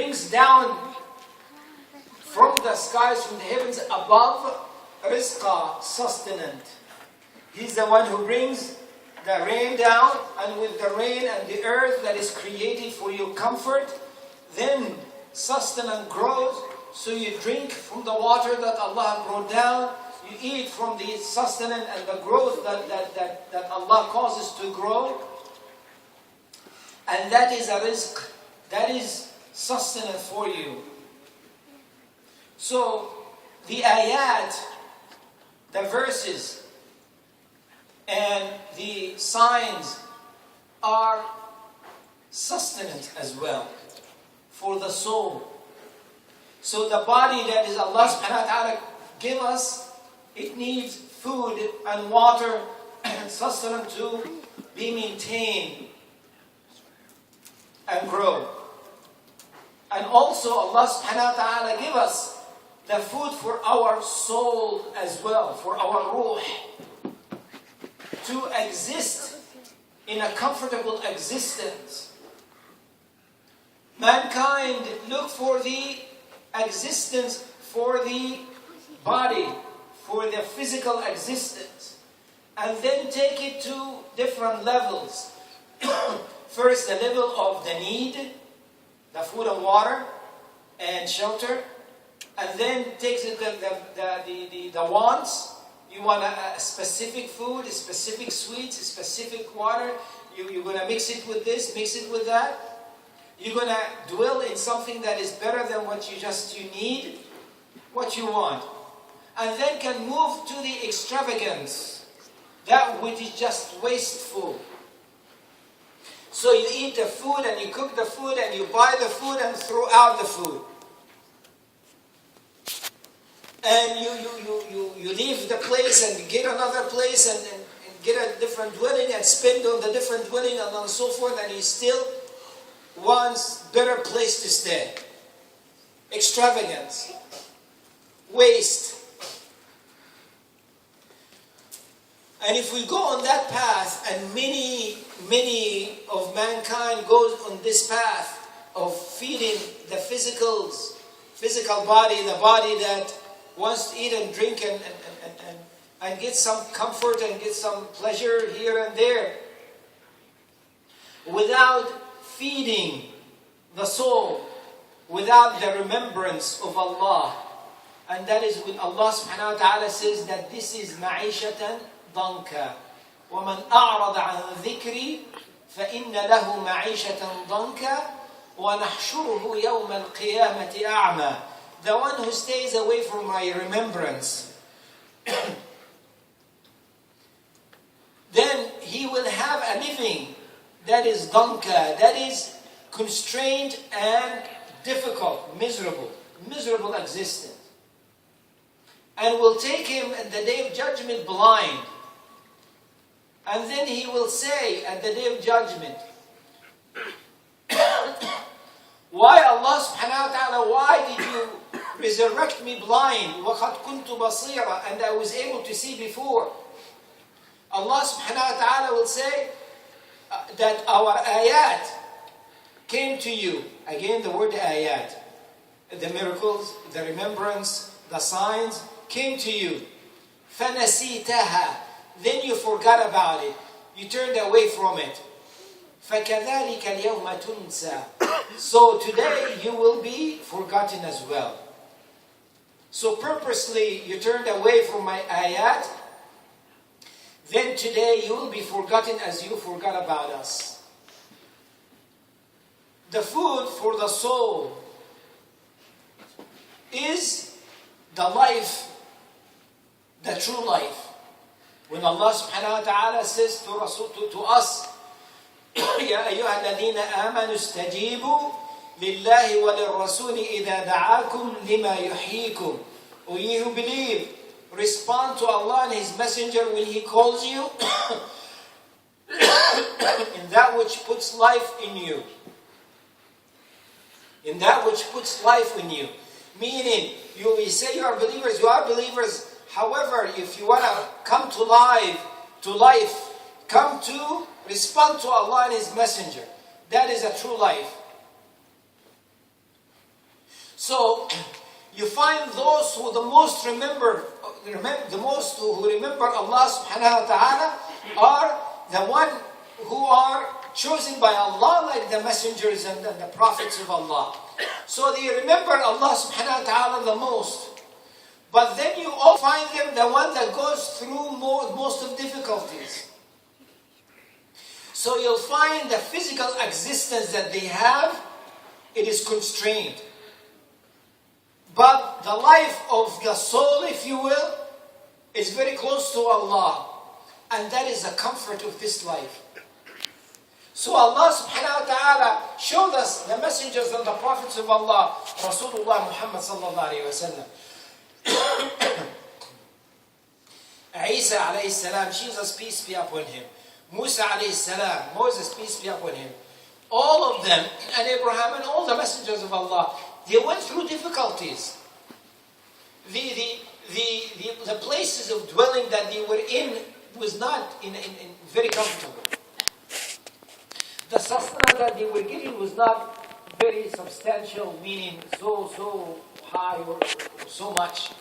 brings down from the skies, from the heavens above, rizqa, sustenance. He's the one who brings the rain down, and with the rain and the earth that is created for your comfort, then sustenance grows, so you drink from the water that Allah brought down, you eat from the sustenance and the growth that Allah causes to grow, and that is a rizq, that is sustenance for you. So the ayat, the verses, and the signs are sustenance as well for the soul. So the body that is Allah subhanahu wa ta'ala give us, it needs food and water and sustenance to be maintained and grow. And also Allah subhanahu wa ta'ala give us the food for our soul as well, for our ruh, to exist in a comfortable existence. Mankind look for the existence for the body, for the physical existence, and then take it to different levels. First, the level of the need, the food and water and shelter, and then takes it the wants. You want a specific food, a specific sweets, a specific water. You're going to mix it with this, mix it with that. You're going to dwell in something that is better than what you need, what you want. And then can move to the extravagance, that which is just wasteful. So you eat the food and you cook the food and you buy the food and throw out the food. And you leave the place and get another place and get a different dwelling and spend on the different dwelling and so forth, and you still wants better place to stay. Extravagance. Waste. And if we go on that path, and many of mankind goes on this path of feeding the physical body, the body that wants to eat and drink and get some comfort and get some pleasure here and there, without feeding the soul, without the remembrance of Allah. And that is when Allah subhanahu wa ta'ala says that this is ma'ishatan ضنكا ومن أعرض عن ذكري فإن له معيشة ضنكا ونحشره يوم القيامة أعمى. The one who stays away from my remembrance, then he will have a living that is ضنكا, that is constrained and difficult, miserable existence. And will take him at the day of judgment blind. And then he will say at the day of judgment, why Allah subhanahu wa ta'ala, why did you resurrect me blind? وَقَدْ كُنْتُ بَصِيرًا, and I was able to see before. Allah subhanahu wa ta'ala will say that our ayat came to you. Again, the word ayat. The miracles, the remembrance, the signs came to you. فَنَسِيتَهَا, then you forgot about it. You turned away from it. فَكَذَلِكَ الْيَوْمَ تُنْسَى, so today you will be forgotten as well. So purposely you turned away from my ayat, then today you will be forgotten as you forgot about us. The food for the soul is the life, the true life. When Allah subhanahu wa ta'ala says to us, يَا أَيُّهَا الَّذِينَ آمَنُوا اسْتَجِيبُوا لِلَّهِ وَلِلرَّسُولِ إِذَا دَعَاكُمْ لِمَا يُحْيِيكُمْ. O ye who believe, respond to Allah and His Messenger when He calls you in that which puts life in you. In that which puts life in you. Meaning, we say you are believers. However, if you want to come to life, come to respond to Allah and His Messenger. That is a true life. So you find those who the most remember who remember Allah subhanahu wa ta'ala are the one who are chosen by Allah, like the messengers and the prophets of Allah. So they remember Allah subhanahu wa ta'ala the most. But then you all find them the one that goes through most of difficulties. So you'll find the physical existence that they have, it is constrained. But the life of the soul, if you will, is very close to Allah. And that is the comfort of this life. So Allah subhanahu wa ta'ala showed us the messengers and the prophets of Allah, Rasulullah Muhammad sallallahu alayhi wa sallam. Isa alayhi salam, Jesus peace be upon him. Musa alayhi salam, Moses peace be upon him. All of them, and Abraham and all the messengers of Allah, they went through difficulties. The places of dwelling that they were in was not in very comfortable. The sustenance that they were getting was not very substantial, meaning so high or so much.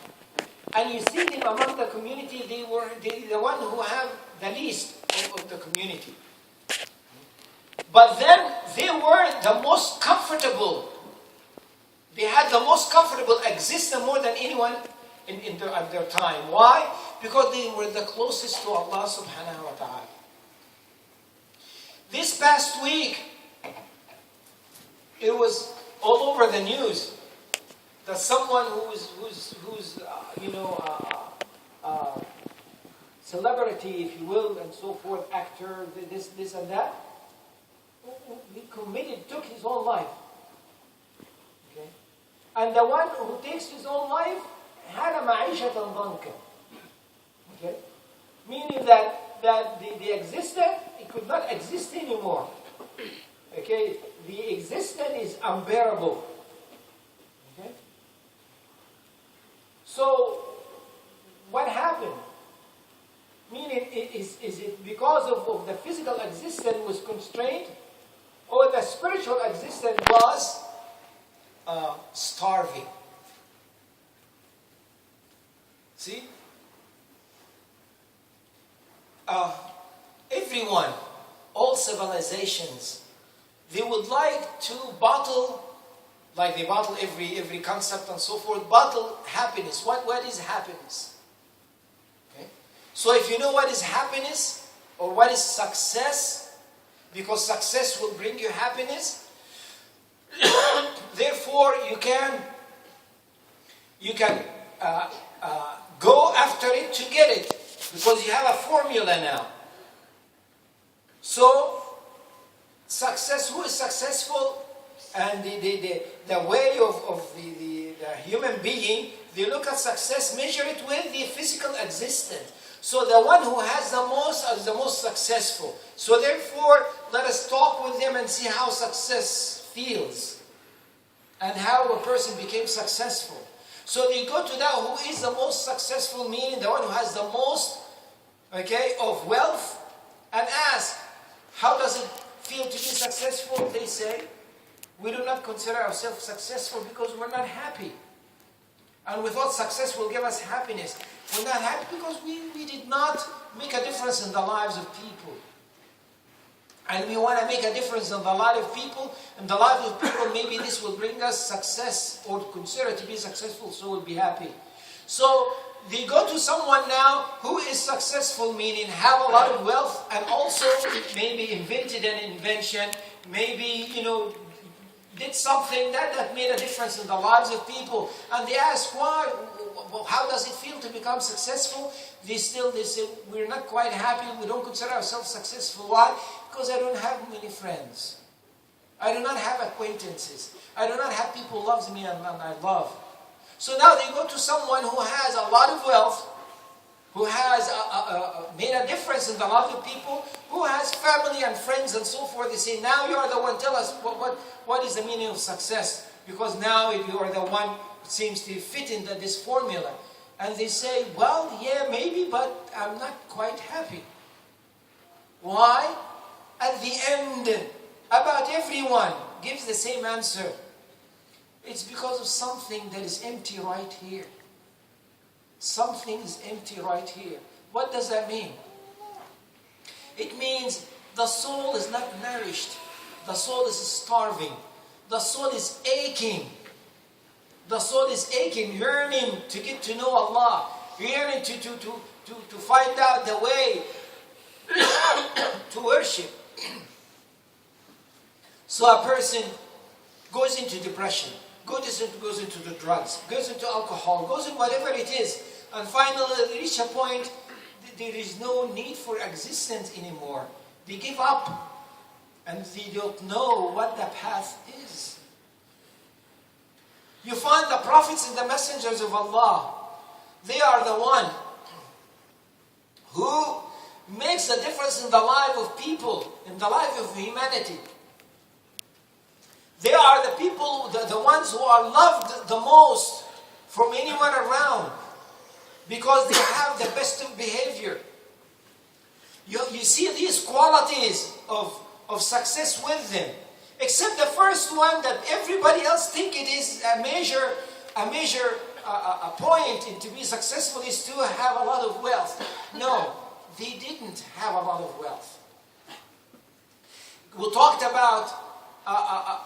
And you see them among the community, they were the one who have the least of the community. But then they were the most comfortable. They had the most comfortable existence more than anyone at their time. Why? Because they were the closest to Allah subhanahu wa ta'ala. This past week, it was all over the news that someone who's celebrity, if you will, and so forth, actor, this and that, he took his own life. Okay? And the one who takes his own life had a ma'ishatan danka. Okay? Meaning that the existence, it could not exist anymore. Okay? The existence is unbearable. Okay? So, what happened? Meaning, is it because of the physical existence was constrained, or the spiritual existence was starving? See? Everyone, all civilizations, they would like to bottle, like they bottle every concept and so forth, bottle happiness. What is happiness? Okay? So if you know what is happiness, or what is success, because success will bring you happiness, therefore you can go after it to get it, because you have a formula now. So, success, who is successful, and the way of the human being, they look at success, measure it with the physical existence. So the one who has the most is the most successful. So therefore, let us talk with them and see how success feels, and how a person became successful. So they go to that who is the most successful, meaning the one who has the most, of wealth, and ask, how does it feel to be successful? They say, we do not consider ourselves successful because we're not happy. And we thought success will give us happiness. We're not happy because we did not make a difference in the lives of people. And we want to make a difference in the life of people. In the life of people, maybe this will bring us success, or consider to be successful, so we'll be happy. So they go to someone now who is successful, meaning have a lot of wealth, and also maybe invented an invention, maybe, did something that made a difference in the lives of people. And they ask, why? How does it feel to become successful? They say, we're not quite happy, we don't consider ourselves successful. Why? Because I don't have many friends. I do not have acquaintances. I do not have people who love me and I love. So now they go to someone who has a lot of wealth, who has made a difference in the life of people, who has family and friends and so forth. They say, now you are the one, tell us what is the meaning of success? Because now you are the one who seems to fit in this formula. And they say, well, yeah, maybe, but I'm not quite happy. Why? At the end, about everyone gives the same answer. It It's because of something that is empty right here. Something is empty right here. What does that mean? It means the soul is not nourished. The soul is starving. The soul is aching. The soul is aching, yearning to get to know Allah, yearning to find out the way to worship. So a person goes into depression, goes into the drugs, goes into alcohol, goes in whatever it is, and finally they reach a point there is no need for existence anymore. They give up, and they don't know what the path is. You find the prophets and the messengers of Allah, they are the one who makes a difference in the life of people, in the life of humanity. They are the people, the ones who are loved the most from anyone around, because they have the best of behavior. You see these qualities of success with them. Except the first one that everybody else think it is a point in to be successful is to have a lot of wealth. No, they didn't have a lot of wealth. We talked about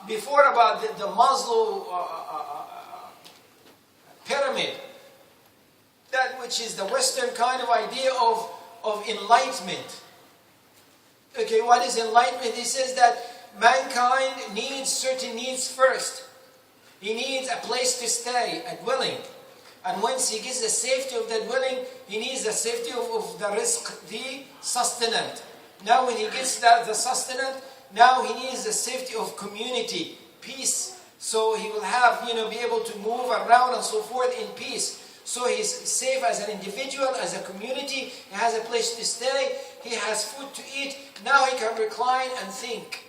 before about the Maslow pyramid, that which is the Western kind of idea of enlightenment. Okay, what is enlightenment? He says that mankind needs certain needs first. He needs a place to stay, a dwelling. And once he gets the safety of the dwelling, he needs the safety of the rizq, the sustenance. Now when he gets the sustenance, now he needs the safety of community, peace. So he will have, be able to move around and so forth in peace. So he's safe as an individual, as a community. He has a place to stay. He has food to eat. Now he can recline and think.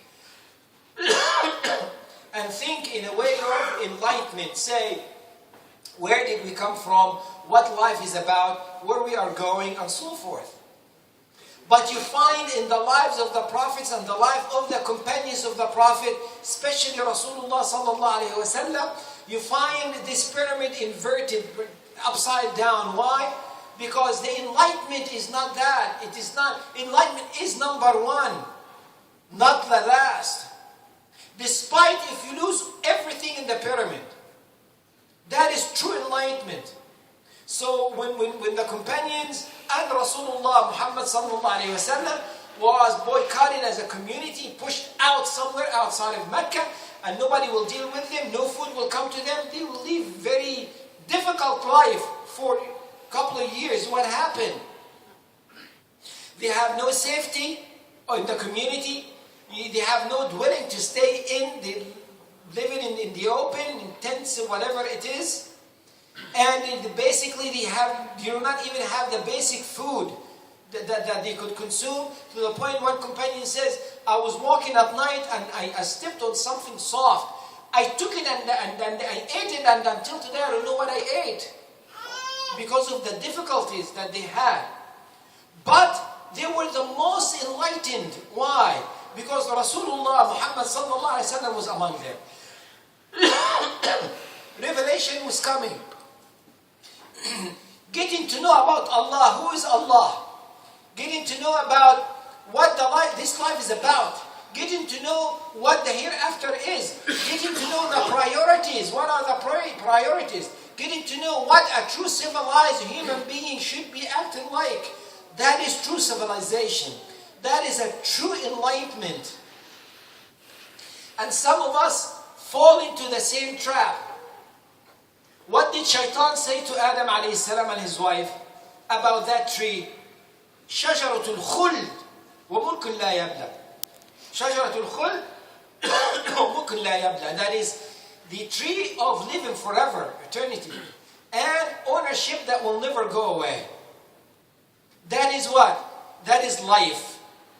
And think in a way of enlightenment. Say, where did we come from? What life is about? Where we are going? And so forth. But you find in the lives of the prophets and the life of the companions of the Prophet, especially Rasulullah sallallahu alaihi wasallam, you find this pyramid inverted, upside down. Why? Because the enlightenment is not that. It is not. Enlightenment is number one, not the last. Despite if you lose everything in the pyramid, that is true enlightenment. So when the companions and Rasulullah Muhammad sallallahu alaihi wasallam was boycotted as a community, pushed out somewhere outside of Mecca, and nobody will deal with them, no food will come to them, they will live very difficult life for a couple of years. What happened? They have no safety in the community. They have no dwelling to stay in. They living in the open, in tents or whatever it is. And basically they do not even have the basic food that they could consume, to the point one companion says, I was walking at night and I stepped on something soft. I took it and I ate it, and until today I don't know what I ate, because of the difficulties that they had. But they were the most enlightened. Why? Because Rasulullah Muhammad sallallahu alaihi wasallam was among them. Revelation was coming. Getting to know about Allah, who is Allah. Getting to know about what this life is about. Getting to know what the hereafter is. Getting to know the priorities. What are the priorities? Getting to know what a true civilized human being should be acting like. That is true civilization. That is a true enlightenment. And some of us fall into the same trap. What did Shaitan say to Adam alayhi salam and his wife about that tree? شجرة الخلد وملك لا يبلى. شجرة الخلد وملك لا يبلى. That is the tree of living forever, eternity, and ownership that will never go away. That is what? That is life.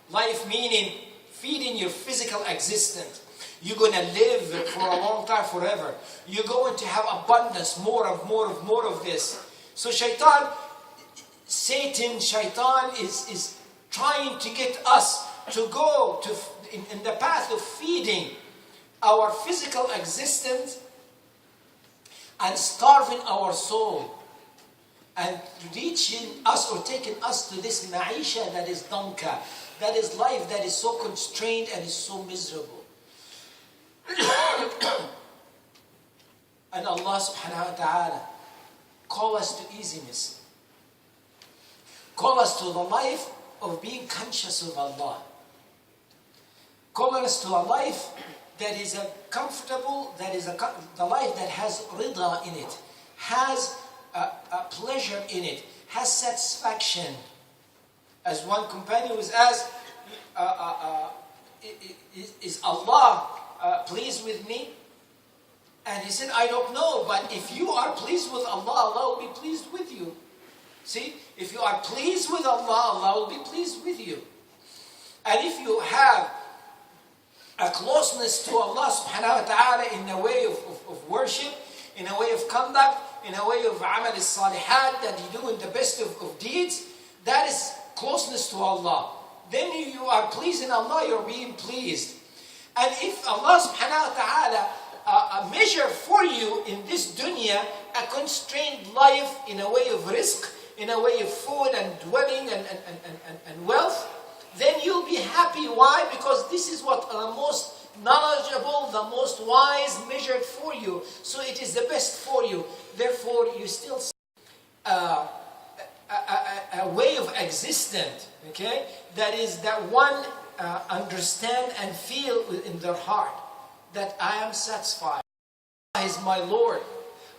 Life meaning feeding your physical existence. You're going to live for a long time, forever. You're going to have abundance, more of this. So Shaitan is trying to get us to go in the path of feeding our physical existence and starving our soul and reaching us or taking us to this ma'isha that is danka, that is life that is so constrained and is so miserable. And Allah subhanahu wa ta'ala call us to easiness. Call us to the life of being conscious of Allah. Call us to a life that is a comfortable, the life that has rida in it, has a pleasure in it, has satisfaction. As one companion was asked, is Allah pleased with me? And he said, I don't know, but if you are pleased with Allah, Allah will be pleased with you. See, if you are pleased with Allah, Allah will be pleased with you. And if you have a closeness to Allah subhanahu wa ta'ala in a way of worship, in a way of conduct, in a way of amal al-salihat, that you do in the best of deeds, that is closeness to Allah. Then you are pleasing Allah, you're being pleased. And if Allah subhanahu wa ta'ala measure for you in this dunya a constrained life in a way of rizq, in a way of food and dwelling and wealth, then you'll be happy. Why? Because this is what the most knowledgeable, the most wise measured for you. So it is the best for you. Therefore, you still a way of existence, okay? That is that one understand and feel in their heart that I am satisfied. Allah is my Lord.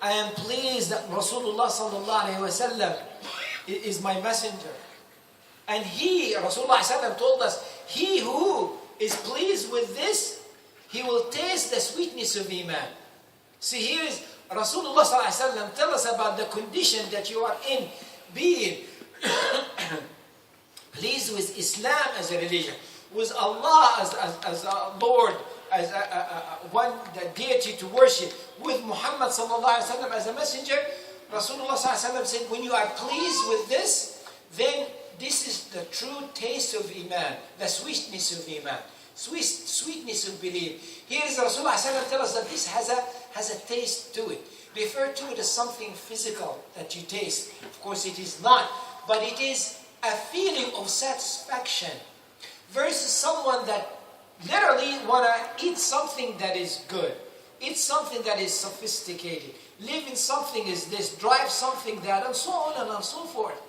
I am pleased that Rasulullah sallallahu alaihi wasallam is my messenger. And Rasulullah sallallahu told us, he who is pleased with this, he will taste the sweetness of Iman. See, here is Rasulullah sallallahu alaihi wasallam tell us about the condition that you are in, being pleased with Islam as a religion, with Allah as a Lord, as one the deity to worship, with Muhammad sallallahu alaihi wasallam as a messenger. Rasulullah sallallahu alaihi wasallam said, when you are pleased with this, then this is the true taste of Iman, the sweetness of Iman, sweetness of belief. Here is Rasulullah sallallahu alaihi wasallam tell us that this has a taste to it. Refer to it as something physical that you taste. Of course it is not, but it is a feeling of satisfaction versus someone that literally want to eat something that is good, eat something that is sophisticated, live in something is this, drive something that, and so on and so forth.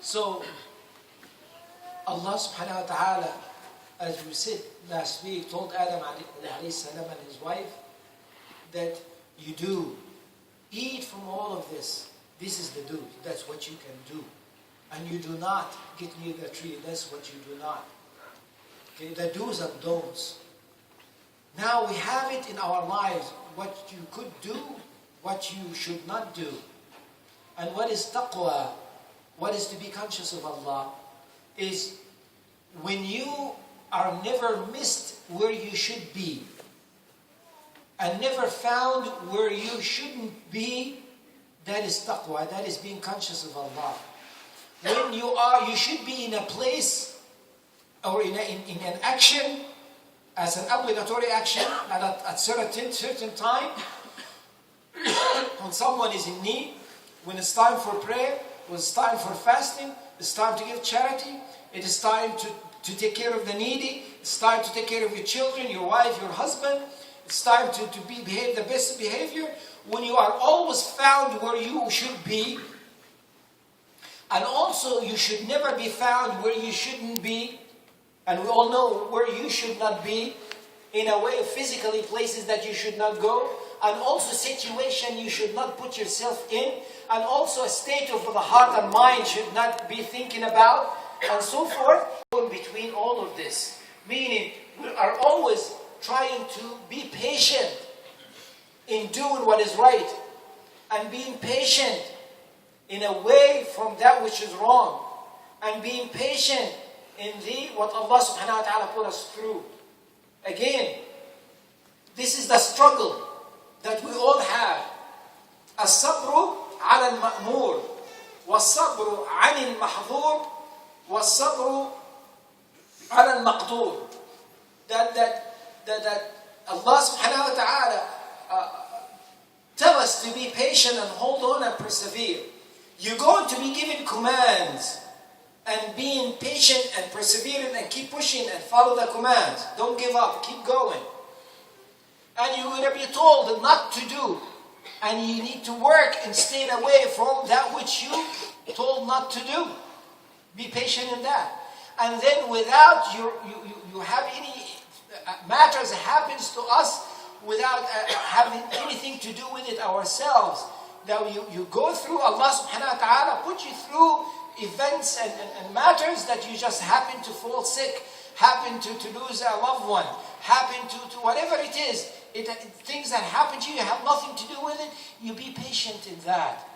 So Allah subhanahu wa ta'ala, as we said last week, told Adam alayhi salam and his wife that you do eat from all of this. This is the do. That's what you can do. And you do not get near the tree. That's what you do not. Okay, the do's and don'ts. Now we have it in our lives, what you could do, what you should not do. And what is taqwa, what is to be conscious of Allah, is when you are never missed where you should be, and never found where you shouldn't be, that is taqwa, that is being conscious of Allah. When you should be in a place or in an action as an obligatory action at certain time, when someone is in need, when it's time for prayer, when it's time for fasting, it's time to give charity, it is time to take care of the needy, it's time to take care of your children, your wife, your husband, it's time to behave the best behavior. When you are always found where you should be, and also you should never be found where you shouldn't be, and we all know where you should not be, in a way of physically places that you should not go, and also situation you should not put yourself in, and also a state of the heart and mind should not be thinking about, and so forth. In between all of this, meaning we are always trying to be patient in doing what is right, and being patient in away from that which is wrong, and being patient in what Allah subhanahu wa ta'ala put us through. Again, this is the struggle that we all have. الصبر على المأمور والصبر عن المحظور والصبر على المقدور. That Allah subhanahu wa ta'ala tell us to be patient and hold on and persevere. You're going to be given commands, and being patient and persevering and keep pushing and follow the commands. Don't give up, keep going. And you're going to be told not to do, and you need to work and stay away from that which you told not to do. Be patient in that. And then without you have any matters happens to us without having anything to do with it ourselves. That you go through, Allah subhanahu wa ta'ala put you through events and matters that you just happen to fall sick, happen to lose a loved one, happen to whatever it is, things that happen to you, you have nothing to do with it, you be patient in that.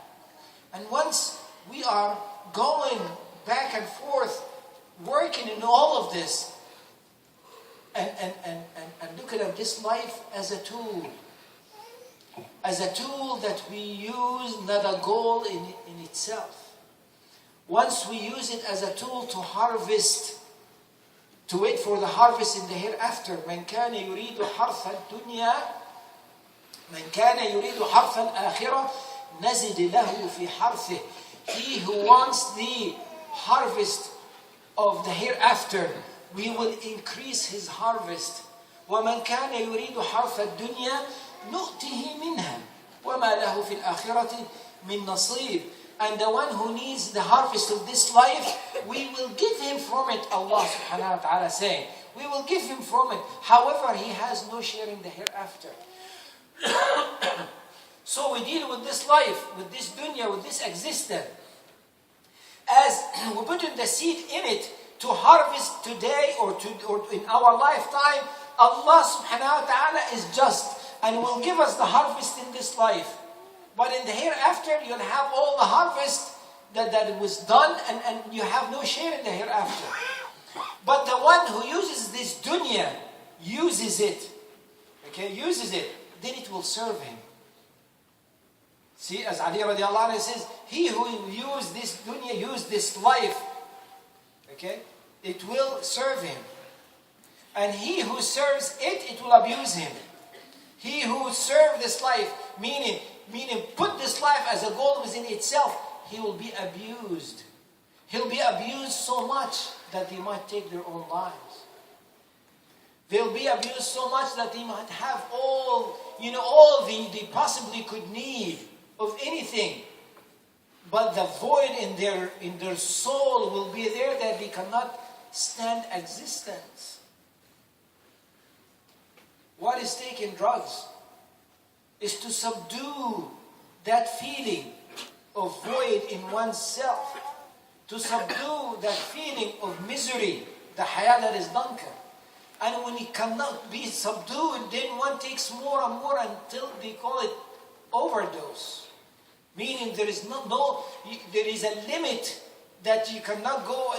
And once we are going back and forth, working in all of this, and looking at this life as a tool that we use, not a goal in itself. Once we use it as a tool to harvest, to wait for the harvest in the hereafter. من كان يريد حرث الدنيا من كان يريد حرث الآخرة نزد له في حرثه. He who wants the harvest of the hereafter, we will increase his harvest. ومن كان يريد حرث الدنيا نؤته منها وما له في الآخرة من نصيب. And the one who needs the harvest of this life, we will give him from it, Allah subhanahu wa ta'ala saying. We will give him from it. However, he has no share in the hereafter. So we deal with this life, with this dunya, with this existence. As we put in the seed in it to harvest today or in our lifetime, Allah subhanahu wa ta'ala is just and will give us the harvest in this life. But in the hereafter, you'll have all the harvest that was done, and you have no share in the hereafter. But the one who uses this dunya, uses it, then it will serve him. See, as Ali radiallahu anhu says, he who used this dunya, used this life, it will serve him. And he who serves it, it will abuse him. He who serves this life, meaning put this life as a goal within itself, he will be abused. He'll be abused so much that they might take their own lives. They'll be abused so much that they might have all they possibly could need of anything. But the void in their soul will be there that they cannot stand existence. What is taking drugs is to subdue that feeling of void in oneself, to subdue that feeling of misery, the hayat that is dunkar. And when it cannot be subdued, then one takes more and more until they call it overdose. Meaning there is there is a limit that you cannot go,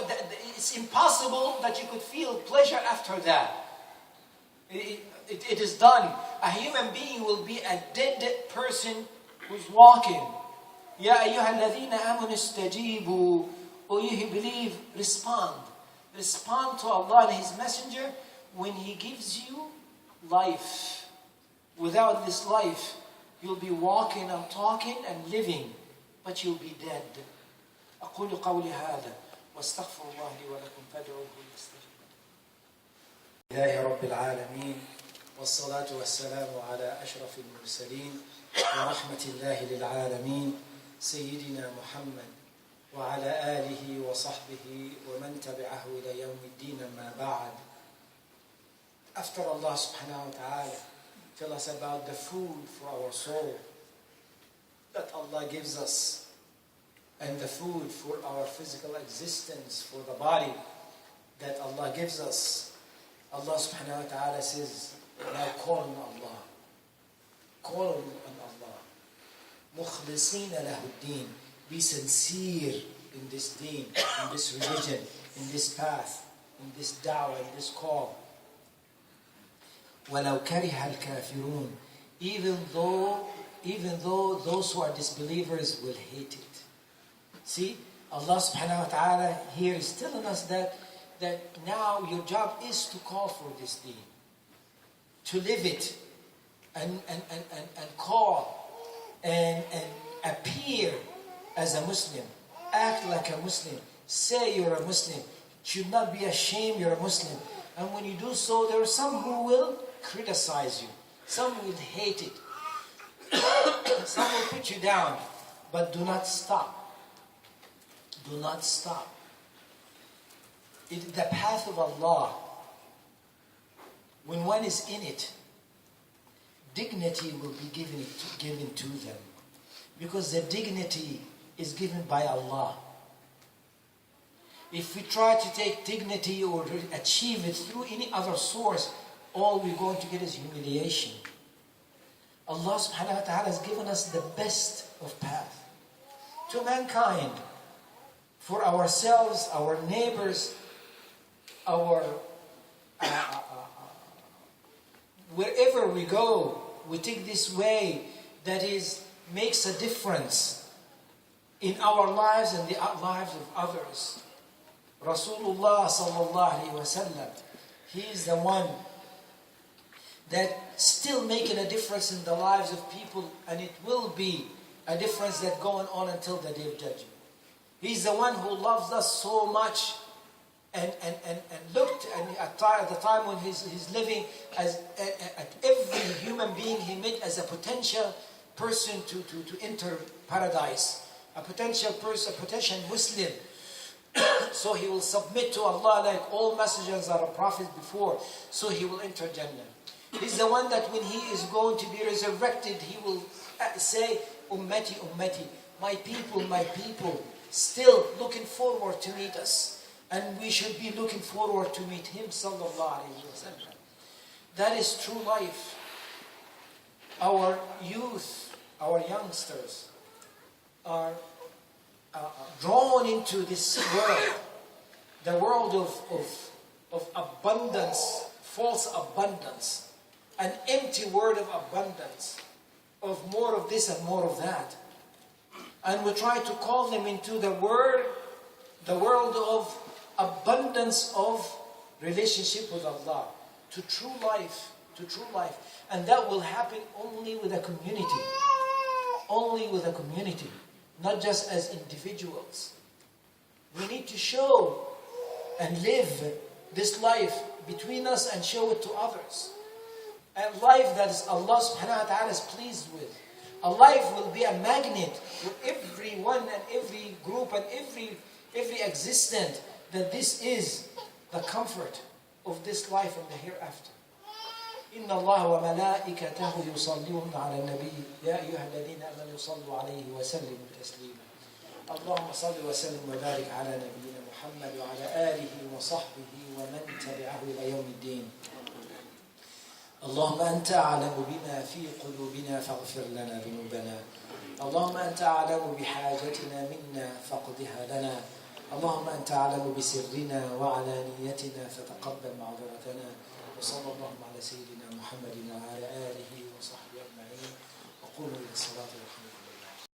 it's impossible that you could feel pleasure after that. It is done. A human being will be a dead person who's walking. Ya ayyuha alladhina amanu istajibu. O you who believe, respond. Respond to Allah and His Messenger when He gives you life. Without this life, you'll be walking and talking and living, but you'll be dead. أقول قولي هذا واستغفر الله لي ولكم فادعوه يستجب. لله رب العالمين والصلاة والسلام على أشرف المرسلين ورحمة الله للعالمين سيدنا محمد وعلى آله وصحبه ومن تبعه إلى يوم الدين ما بعد. After Allah subhanahu wa ta'ala tell us about the food for our soul that Allah gives us, and the food for our physical existence, for the body that Allah gives us. Allah subhanahu wa ta'ala says, now call on Allah. Call on Allah. مُخْلِصِينَ لَهُ الدِّينَ. Be sincere in this deen, in this religion, in this path, in this da'wah, in this call. وَلَوْ كَرِهَ الْكَافِرُونَ. Even though those who are disbelievers will hate it. See, Allah subhanahu wa ta'ala here is telling us that now your job is to call for this deen, to live it, and call and appear as a Muslim. Act like a Muslim. Say you're a Muslim. Should not be ashamed you're a Muslim. And when you do so, there are some who will criticize you. Some will hate it. Some will put you down. But do not stop. Do not stop. The path of Allah, when one is in it, dignity will be given to them. Because the dignity is given by Allah. If we try to take dignity or achieve it through any other source, all we're going to get is humiliation. Allah subhanahu wa ta'ala has given us the best of path to mankind, for ourselves, our neighbors, wherever we go, we take this way that makes a difference in our lives and the lives of others. Rasulullah sallallahu alaihi wasallam, he is the one that still making a difference in the lives of people, and it will be a difference that going on until the day of judgment. He's the one who loves us so much and looked at the time when he's living at every human being he met as a potential person to enter paradise, a potential person, a potential Muslim. So he will submit to Allah like all messengers are prophets before, so he will enter Jannah. He's the one that when he is going to be resurrected, he will say, Ummati, Ummati, my people, still looking forward to meet us. And we should be looking forward to meet him, sallallahu alayhi wa sallam. That is true life. Our youth, our youngsters are drawn into this world, the world of abundance, false abundance, an empty word of abundance, of more of this and more of that. And we try to call them into the world of abundance of relationship with Allah, to true life. And that will happen only with a community. Only with a community. Not just as individuals. We need to show and live this life between us and show it to others. A life that is Allah subhanahu wa ta'ala is pleased with. A life will be a magnet for everyone and every group and every existent, that this is the comfort of this life and the hereafter. إن الله وملائكته يصلون على النبي يا أيها الذين آمنوا صلوا عليه وسلموا تسليما. اللهم صل وسلم وبارك على نبينا محمد وعلى آله وصحبه ومن تبعه إلى يوم الدين. اللهم أنت أعلم بما في قلوبنا فاغفر لنا ذنوبنا. اللهم أنت أعلم بحاجتنا منا فاقضها لنا. اللهم أنت أعلم بسرنا وعلانيتنا فتقبل معذرتنا. وصلى الله على سيدنا محمد وعلى آله وصحبه أجمعين. وقولوا إلى الصلاة والحمد لله.